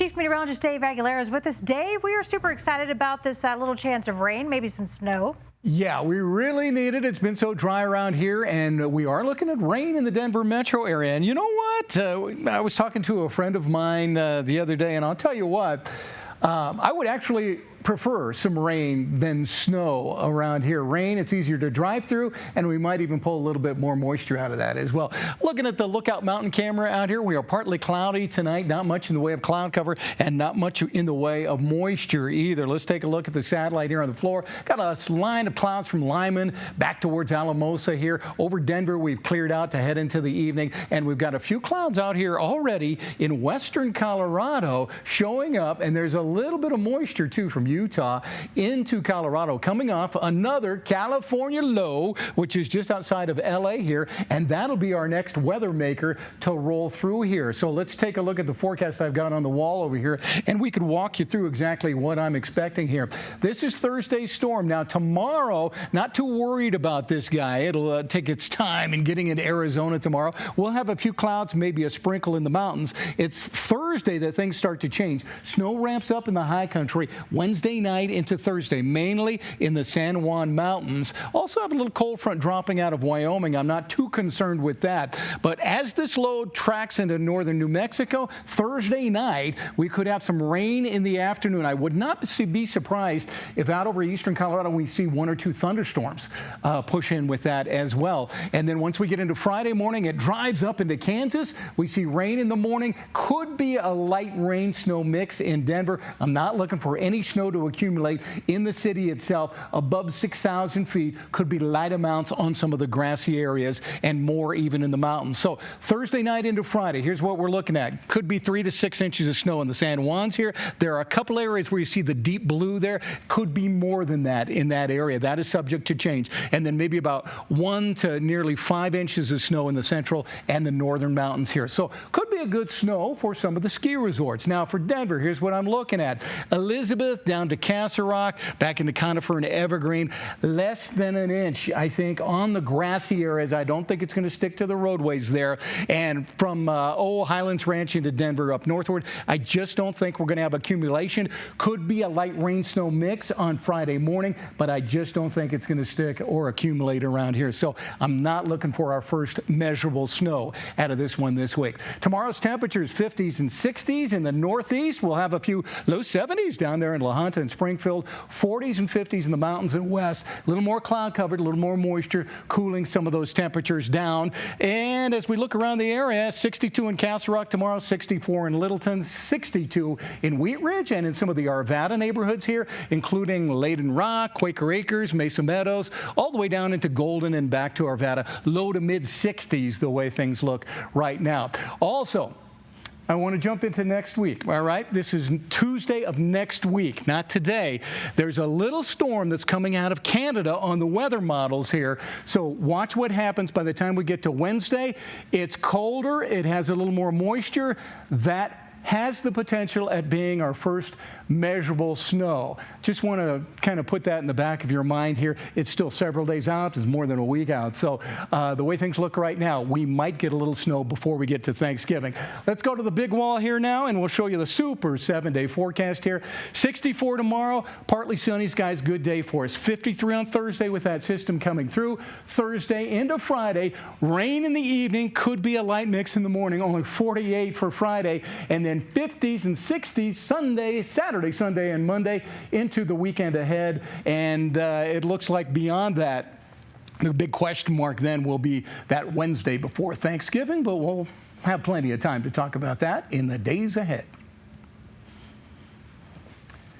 Chief Meteorologist Dave Aguilera is with us. Dave, we are super excited about this little chance of rain, maybe some snow. Yeah, we really need it. It's been so dry around here, and we are looking at rain in the Denver metro area. And you know what? I was talking to a friend of mine the other day, and I'll tell you what, I would actually prefer some rain than snow around here. Rain, it's easier to drive through, and we might even pull a little bit more moisture out of that as well. Looking at the Lookout Mountain camera out here, we are partly cloudy tonight, not much in the way of cloud cover and not much in the way of moisture either. Let's take a look at the satellite here on the floor. Got a line of clouds from Lyman back towards Alamosa here. Over Denver, we've cleared out to head into the evening, and we've got a few clouds out here already in western Colorado showing up, and there's a little bit of moisture too from Utah into Colorado, coming off another California low, which is just outside of LA here, and that'll be our next weather maker to roll through here. So let's take a look at the forecast I've got on the wall over here, and we could walk you through exactly what I'm expecting here. This is Thursday's storm. Now tomorrow, not too worried about this guy. It'll take its time in getting into Arizona tomorrow. We'll have a few clouds, maybe a sprinkle in the mountains. It's Thursday that things start to change. Snow ramps up in the high country Wednesday night into Thursday, mainly in the San Juan Mountains. Also have a little cold front dropping out of Wyoming. I'm not too concerned with that. But as this low tracks into northern New Mexico, Thursday night, we could have some rain in the afternoon. I would not be surprised if out over eastern Colorado we see one or two thunderstorms push in with that as well. And then once we get into Friday morning, it drives up into Kansas. We see rain in the morning. Could be a light rain snow mix in Denver. I'm not looking for any snow to accumulate in the city itself. Above 6,000 feet, could be light amounts on some of the grassy areas and more even in the mountains. So Thursday night into Friday, here's what we're looking at. Could be 3 to 6 inches of snow in the San Juans here. There are a couple areas where you see the deep blue there. Could be more than that in that area. That is subject to change. And then maybe about 1 to nearly 5 inches of snow in the central and the northern mountains here. So could be a good snow for some of the ski resorts. Now for Denver, here's what I'm looking at. Elizabeth down to Castle Rock, back into Conifer and Evergreen, less than an inch, I think, on the grassy areas. I don't think it's going to stick to the roadways there. And from Highlands Ranch into Denver up northward, I just don't think we're going to have accumulation. Could be a light rain snow mix on Friday morning, but I just don't think it's going to stick or accumulate around here. So I'm not looking for our first measurable snow out of this one this week. Tomorrow's temperatures 50s and 60s in the northeast. We'll have a few low 70s down there in La Junta and Springfield, 40s and 50s in the mountains and west. A little more cloud covered, a little more moisture, cooling some of those temperatures down. And as we look around the area, 62 in Castle Rock tomorrow, 64 in Littleton, 62 in Wheat Ridge and in some of the Arvada neighborhoods here, including Layden Rock, Quaker Acres, Mesa Meadows, all the way down into Golden and back to Arvada. Low to mid 60s the way things look right now. Also, I want to jump into next week, all right? This is Tuesday of next week, not today. There's a little storm that's coming out of Canada on the weather models here. So watch what happens by the time we get to Wednesday. It's colder. It has a little more moisture. That has the potential at being our first measurable snow. Just want to kind of put that in the back of your mind here. It's still several days out. It's more than a week out. So the way things look right now, we might get a little snow before we get to Thanksgiving. Let's go to the big wall here now, and we'll show you the super 7-day forecast here. 64 tomorrow, partly sunny skies, good day for us. 53 on Thursday with that system coming through. Thursday into Friday, rain in the evening, could be a light mix in the morning, only 48 for Friday, and then 50s and 60s Saturday, Sunday, and Monday into the weekend ahead. And it looks like beyond that, the big question mark then will be that Wednesday before Thanksgiving, but we'll have plenty of time to talk about that in the days ahead.